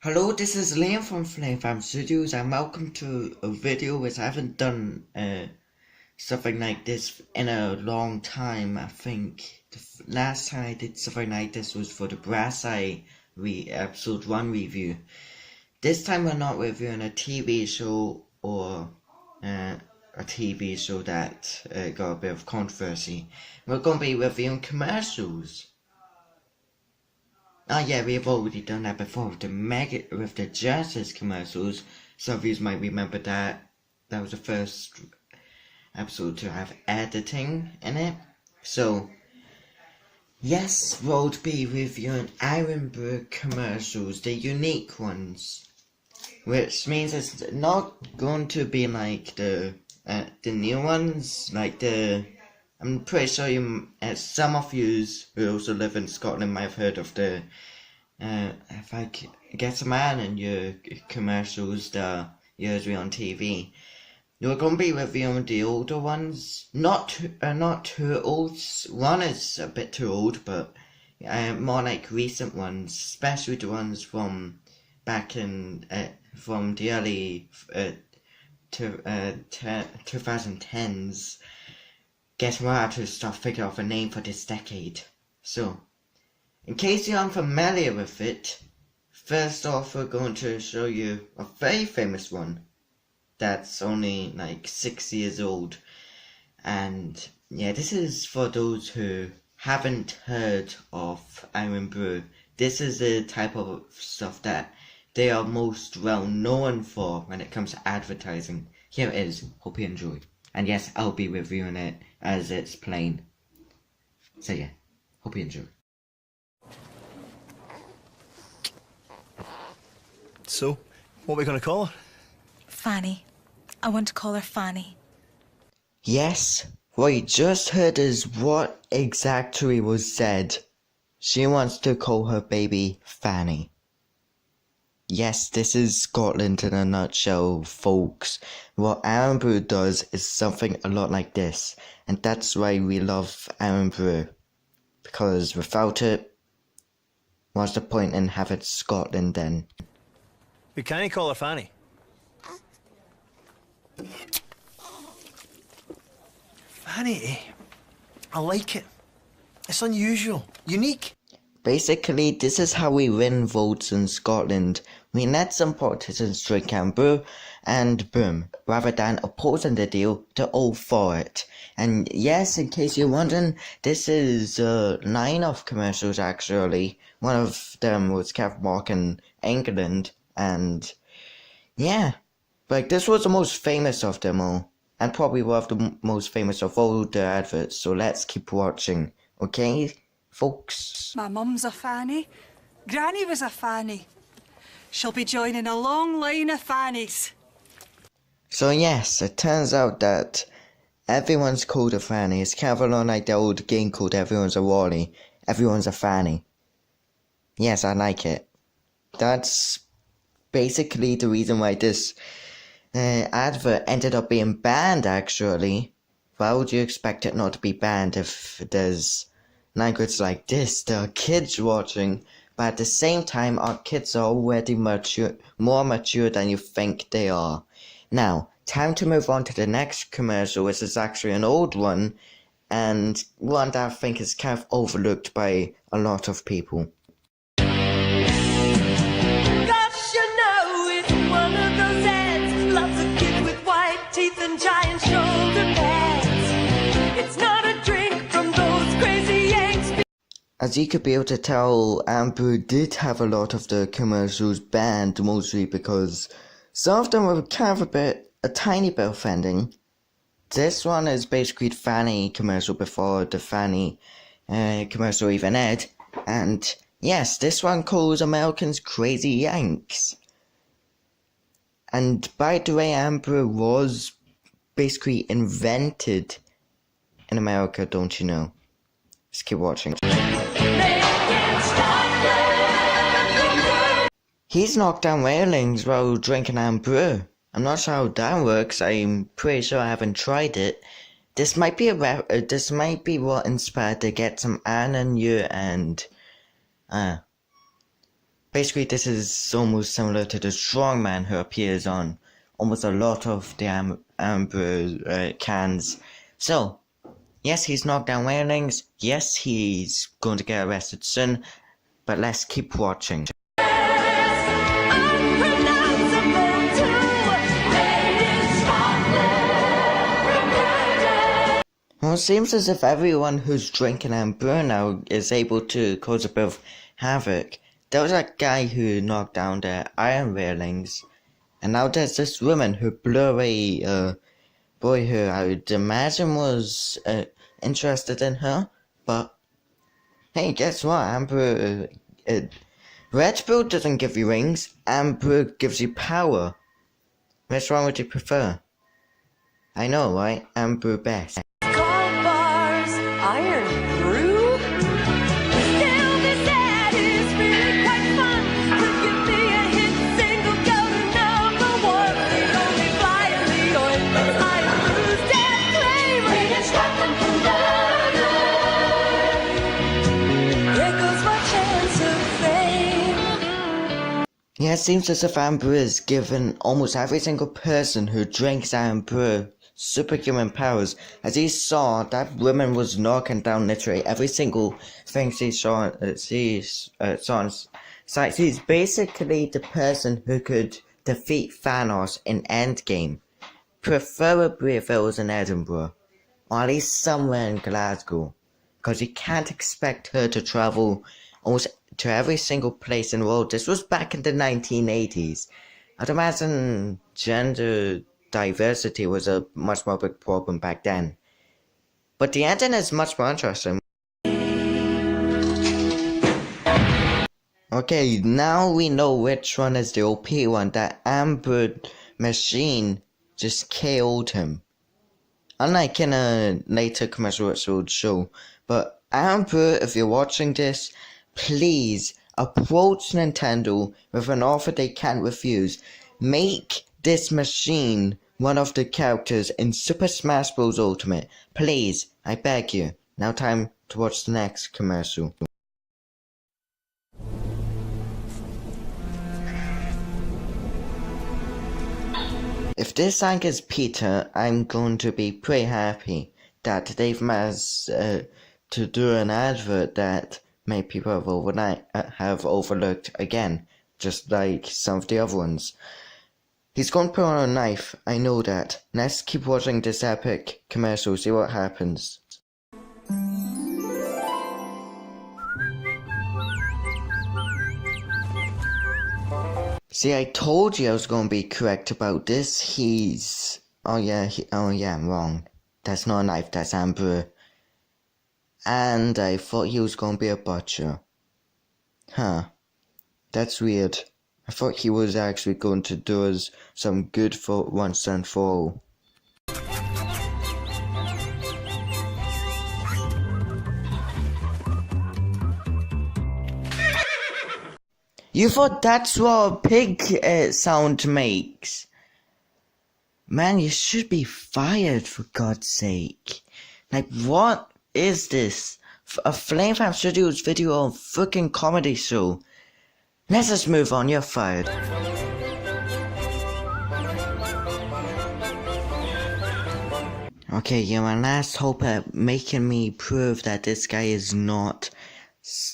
Hello, this is Liam from Flame Farm Studios and welcome to a video which I haven't done something like this in a long time. I think the last time I did something like this was for the Brass Eye episode 1 review. This time we're not reviewing a TV show or a TV show that got a bit of controversy. We're going to be reviewing commercials. Oh yeah, we've already done that before with the Genesis commercials. Some of you might remember that. That was the first episode to have editing in it. So, yes, we'll be reviewing Ironbrew commercials, the unique ones. Which means it's not going to be like the new ones, like I'm pretty sure some of you who also live in Scotland might have heard of the if I get a man in your commercials that are usually on TV. We're going to be reviewing the older ones, not too old. One is a bit too old, but more like recent ones, especially the ones from back in from the early 2010s. Guess what? I had to start figuring out a name for this decade. So, in case you're unfamiliar with it, first off we're going to show you a very famous one that's only like 6 years old. And yeah, this is for those who haven't heard of Ironbrew. This is the type of stuff that they are most well known for when it comes to advertising. Here it is. Hope you enjoy. And yes, I'll be reviewing it as it's plain. So yeah, hope you enjoy. So, what are we going to call her? Fanny. I want to call her Fanny. Yes, what you just heard is what exactly was said. She wants to call her baby Fanny. Yes, this is Scotland in a nutshell, folks. What Ironbrew does is something a lot like this, and that's why we love Ironbrew. Because without it, what's the point in having Scotland then? We can't call her Fanny. Fanny, I like it. It's unusual, unique. Basically, this is how we win votes in Scotland. We let some politicians drink and brew, and boom, rather than opposing the deal, they're all for it. And yes, in case you're wondering, this is a line of commercials actually. One of them was kept Walk in England, and yeah, like this was the most famous of them all, and probably one of the most famous of all the adverts, so let's keep watching, okay, folks? My mum's a Fanny. Granny was a Fanny. She'll be joining a long line of Fannies. So yes, it turns out that everyone's called a Fanny. It's kind of a lot like the old game called Everyone's a Wally. Everyone's a Fanny. Yes, I like it. That's basically the reason why this advert ended up being banned, actually. Why would you expect it not to be banned if there's language like this? There are kids watching, but at the same time, our kids are already more mature than you think they are. Now, time to move on to the next commercial, which is actually an old one, and one that I think is kind of overlooked by a lot of people. Gosh, you know it's one of those ads. Lots of kids with white teeth and giant shoulder pads. It's not a drink from those crazy Yanks. As you could be able to tell, Ironbrew did have a lot of the commercials banned, mostly because some of them were kind of a tiny bit offending. This one is basically the Fanny commercial before the Fanny commercial even aired, and yes, this one calls Americans crazy Yanks. And by the way, Ironbrew was basically invented in America, don't you know? Just keep watching. He's knocked down railings while drinking Ironbrew. I'm not sure how that works. I'm pretty sure I haven't tried it. This might be what inspired to get some iron in you and Basically, this is almost similar to the strongman who appears on almost a lot of the Amber cans. So, yes, he's knocked down railings. Yes, he's going to get arrested soon. But let's keep watching. Well, it seems as if everyone who's drinking Amber now is able to cause a bit of havoc. There was that guy who knocked down the iron railings, and now there's this woman who blew away a boy who I would imagine was interested in her. But hey, guess what? Amber, Red Bull doesn't give you rings. Amber gives you power. Which one would you prefer? I know, right? Amber best. Gold bars, iron brew. Still this ad is really quite fun. Could give me a hit single, go to #1. The only flyer, the ointment's iron brew's dead claim. Read it, Scotland from There goes my chance of fame. Yeah, it seems as if Amber is given almost every single person who drinks Amber superhuman powers. As he saw, that woman was knocking down literally every single thing she saw on sight. She's basically the person who could defeat Thanos in Endgame. Preferably if it was in Edinburgh, or at least somewhere in Glasgow. Because you can't expect her to travel almost to every single place in the world. This was back in the 1980s. I'd imagine gender diversity was a much more big problem back then. But the ending is much more interesting. Okay, now we know which one is the OP one. That Amber machine just KO'd him. Unlike in a later commercial which we'll show. But Amber, if you're watching this, please approach Nintendo with an offer they can't refuse. Make this machine one of the characters in Super Smash Bros. Ultimate. Please, I beg you. Now time to watch the next commercial. If this anchors Peter, I'm going to be pretty happy that they've managed to do an advert that many people have overlooked again, just like some of the other ones. He's going to put on a knife, I know that. Let's keep watching this epic commercial, see what happens. See, I told you I was going to be correct about this. Oh yeah, I'm wrong. That's not a knife, that's Amber. And I thought he was going to be a butcher. Huh. That's weird. I thought he was actually going to do us some good for once and for all. You thought that's what a pig sound makes? Man, you should be fired for God's sake. Like, what is this? A Flamefam Studios video of fucking comedy show. Let's just move on, you're fired. Okay, you're my last hope at making me prove that this guy is not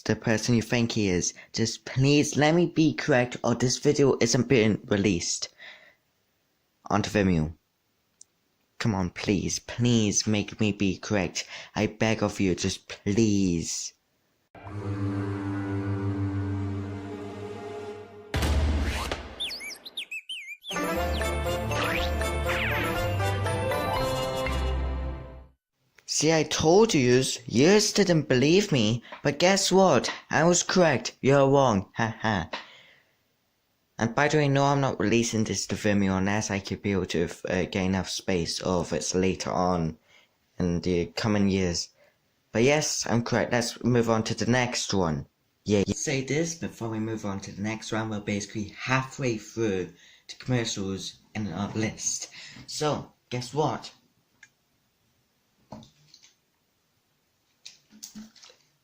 the person you think he is. Just please let me be correct or this video isn't being released onto Vimeo. Come on, please make me be correct. I beg of you, just please. See, I told yous didn't believe me, but guess what? I was correct, you're wrong, haha. And by the way, no, I'm not releasing this to Vimeo unless I could be able to get enough space or if it's later on in the coming years. But yes, I'm correct, let's move on to the next one. Yeah, say this before we move on to the next one. We're basically halfway through the commercials in our list. So, guess what?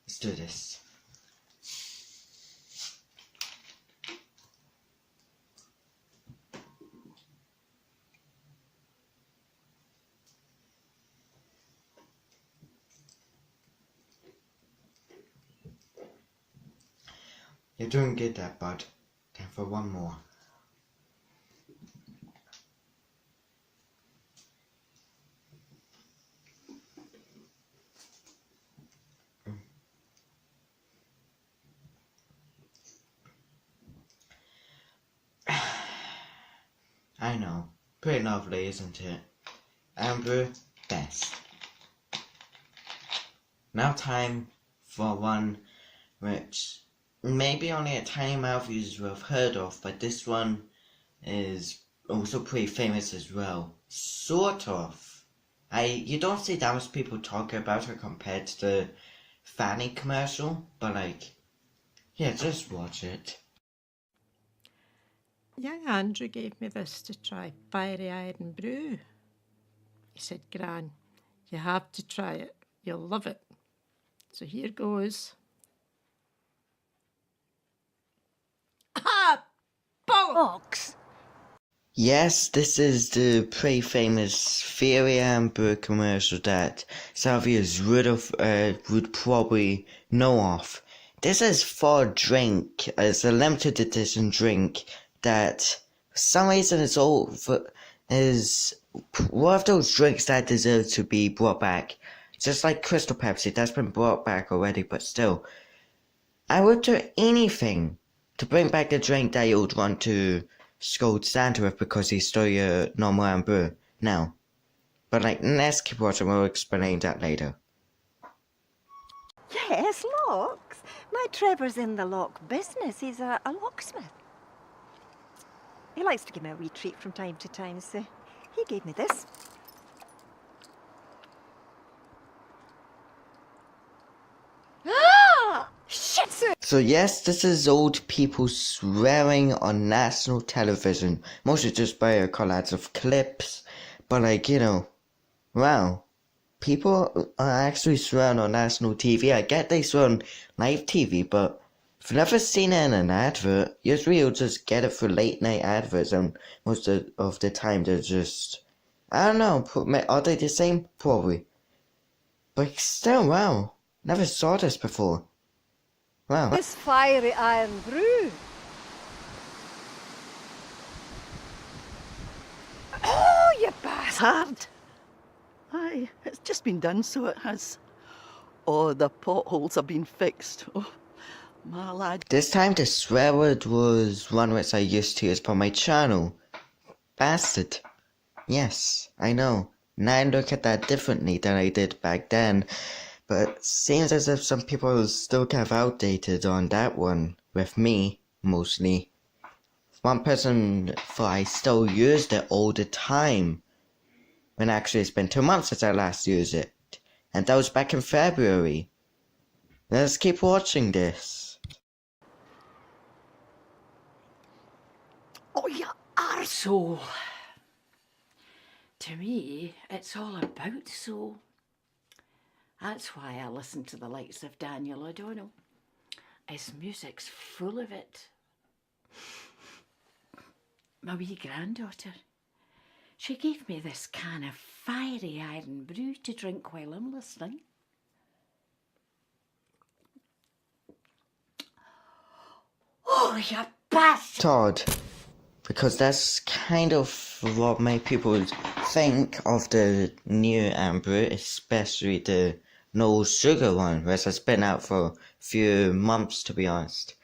Let's do this. You're doing good there, bud. Time for one more. I know. Pretty lovely, isn't it? Amber, best. Now time for one which maybe only a tiny amount of users will have heard of, but this one is also pretty famous as well. Sort of. You don't see that much people talking about her compared to the Fanny commercial, but like, yeah, just watch it. Young Andrew gave me this to try, fiery iron brew. He said, Gran, you have to try it. You'll love it. So here goes. Ah! Bollocks! Yes, this is the pretty famous Fairy Amber commercial that Salvia's would probably know of. This is for a drink. It's a limited edition drink that for some reason is one of those drinks that deserve to be brought back. Just like Crystal Pepsi, that's been brought back already, but still. I would do anything to bring back the drink that you would want to scold Santa with because he stole your normal amber now. But like, let's keep watching, we'll explain that later. Yes, locks. My Trevor's in the lock business. He's a locksmith. He likes to give me a wee treat from time to time, so he gave me this. Ah! Shit! So yes, this is old people swearing on national television. Mostly just by collage of clips. But like, you know, wow. People are actually swearing on national TV. I get they swear on live TV, but if you've never seen it in an advert, usually you'll just get it for late night adverts, and most of the time they're just, I don't know, are they the same? Probably. But still, wow. Never saw this before. Wow. This fiery iron brew. Oh, you bastard! Aye, it's just been done, so it has. Oh, the potholes have been fixed. Oh, my lad. This time the swear word was one which I used to use for my channel. Bastard. Yes, I know. Now I look at that differently than I did back then. But it seems as if some people still kind of outdated on that one. With me, mostly. One person thought I still used it all the time. When actually it's been 2 months since I last used it. And that was back in February. Let's keep watching this. Oh, you Soul. To me, it's all about soul. That's why I listen to the likes of Daniel O'Donnell. His music's full of it. My wee granddaughter, she gave me this can of fiery iron brew to drink while I'm listening. Oh, you bastard! Todd. Because that's kind of what many people think of the new Amber, especially the no sugar one, which has been out for a few months, to be honest.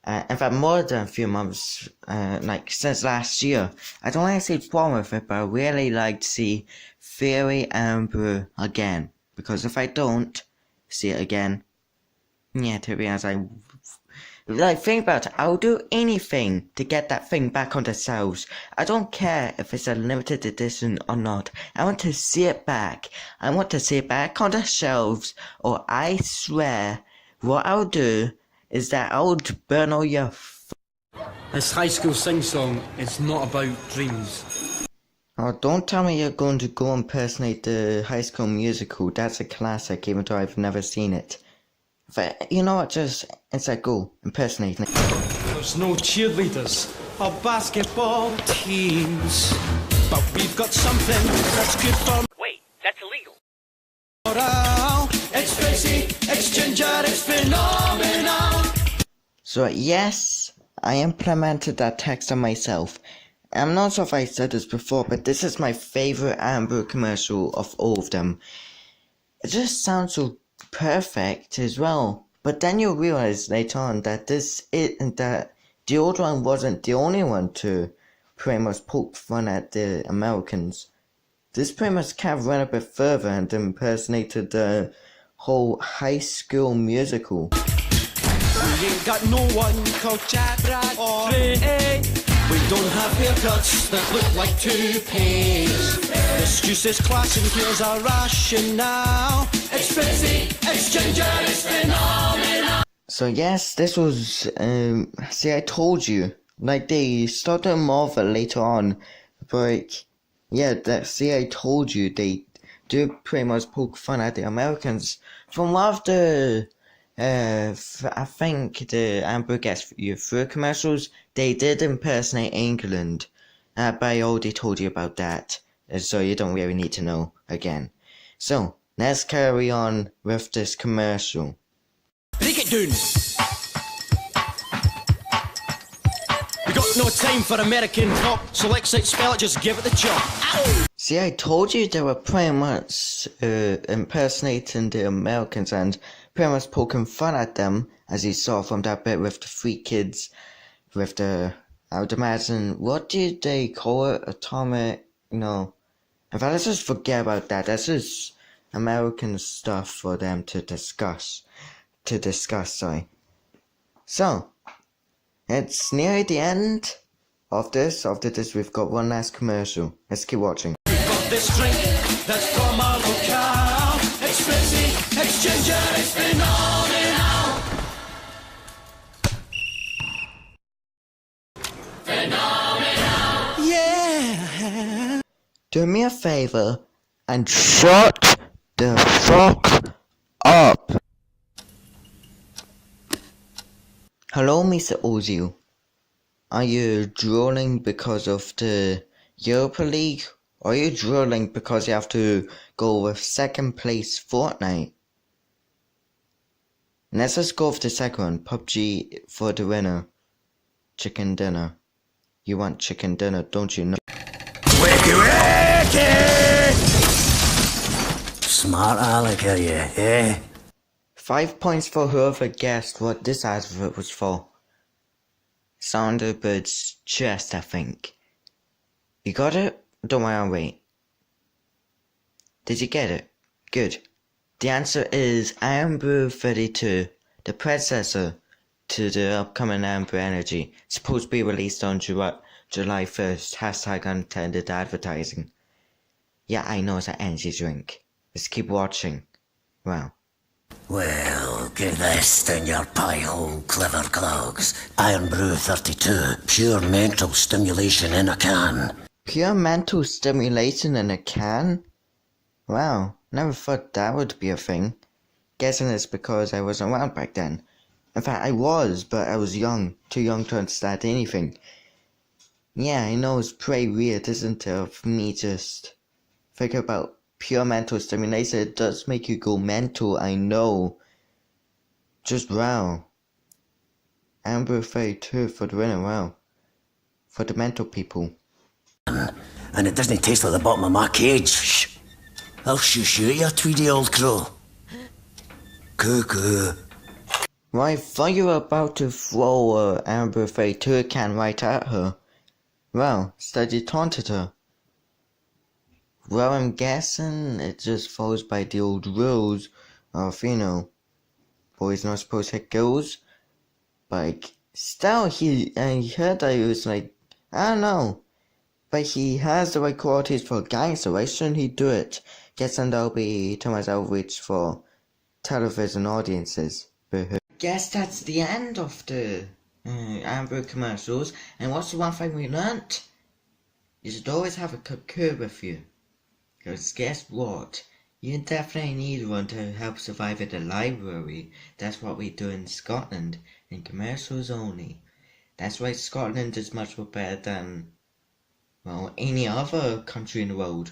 In fact, more than a few months, like since last year. I don't like to see problem with it, but I really like to see Fairy Amber again. Because if I don't see it again, yeah, to be honest, think about it, I'll do anything to get that thing back on the shelves. I don't care if it's a limited edition or not. I want to see it back. I want to see it back on the shelves, or I swear, what I'll do is that I'll burn all your This high school sing-song is not about dreams. Oh, don't tell me you're going to go impersonate the High School Musical. That's a classic, even though I've never seen it. But you know what, just instead go impersonate it. There's no cheerleaders or basketball teams, but we've got something that's good for. Wait, that's illegal. It's crazy, it's ginger, it's phenomenal. So yes, I implemented that text on myself. I'm not sure if I said this before, but this is my favorite Amber commercial of all of them. It just sounds so perfect as well. But then you'll realize later on that that the old one wasn't the only one to pretty much poke fun at the Americans. This pretty much kind of went a bit further and impersonated the whole High School Musical. We ain't got no one called Jack, Brad, or Ray. We don't have haircuts that look like toupees. The excuses, class and clears are rational. It's frizzy, it's ginger, it's phenomenal. So yes, this was, see, I told you, like they started more of it later on, but yeah, I told you, they do pretty much poke fun at the Americans. From one of the, I think the Amber Gets You Through commercials, they did impersonate England, but I already told you about that, so you don't really need to know again. So, let's carry on with this commercial. Break it down. We got no time for American talk, so let's spell it, just give it the chop. Ow! See, I told you they were pretty much impersonating the Americans and pretty much poking fun at them, as you saw from that bit with the three kids, with the, I would imagine, what did they call it? Atomic, no. In fact, let's just forget about that. That's just American stuff for them to discuss. Sorry. So, it's near the end of this. After this, we've got one last commercial. Let's keep watching. We've got this drink that's from our locale. It's frizzy, it's ginger, it's phenomenal. Phenomenal. Yeah. Do me a favor and shut the fuck up. Hello, Mr. Ozil. Are you drooling because of the Europa League? Or are you drooling because you have to go with second place Fortnite? Let's just go with the second one, PUBG for the winner. Chicken dinner. You want chicken dinner, don't you know? Wakey, wakey! Smart aleck, are you, eh? 5 points for whoever guessed what this advert was for. Sounderbird's chest, I think. You got it? Don't worry, I'll wait. Did you get it? Good. The answer is Amber 32, the predecessor to the upcoming Amber Energy, supposed to be released on July 1st, hashtag unintended advertising. Yeah, I know it's an energy drink. Let's keep watching. Wow. Well, get this in your pie hole, clever clogs. Iron Brew 32, pure mental stimulation in a can. Pure mental stimulation in a can? Wow, never thought that would be a thing. Guessing it's because I wasn't around back then. In fact, I was, but I was young, too young to understand anything. Yeah, I know it's pretty weird, isn't it, of me just thinking about pure mental stimulation. It does make you go mental, I know. Just wow. Amber 32 for the winner, wow. For the mental people. And it doesn't taste like the bottom of my cage. Shh. I'll shoo you, tweedy old crow. Cuckoo. Well, I thought you were about to throw a Amber 32 can right at her. Well, instead you taunted her. Well, I'm guessing it just falls by the old rules of, you know, boys not supposed to hit girls. But still, I heard that he was like, I don't know. But he has the right qualities for a gangster. Why shouldn't he do it? Guessing that'll be too much outreach for television audiences. Guess that's the end of the Amber commercials. And what's the one thing we learnt? You should always have a cuckoo with you. Because guess what? You definitely need one to help survive at the library. That's what we do in Scotland, in commercials only. That's why Scotland is much more better than, well, any other country in the world.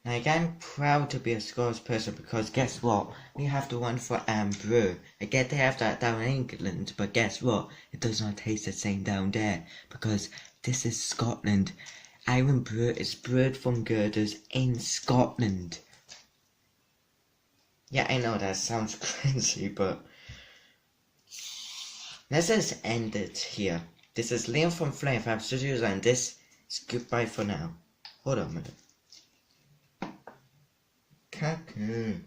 Like, I'm proud to be a Scottish person because guess what? We have the one for brew. I get they have that down in England, but guess what? It does not taste the same down there because this is Scotland. Iron brew is brewed from girders in Scotland. Yeah, I know that sounds crazy, but let's just end it here. This is Liam from Flame Fab Studios, and this is goodbye for now. Hold on a minute. Cuckoo.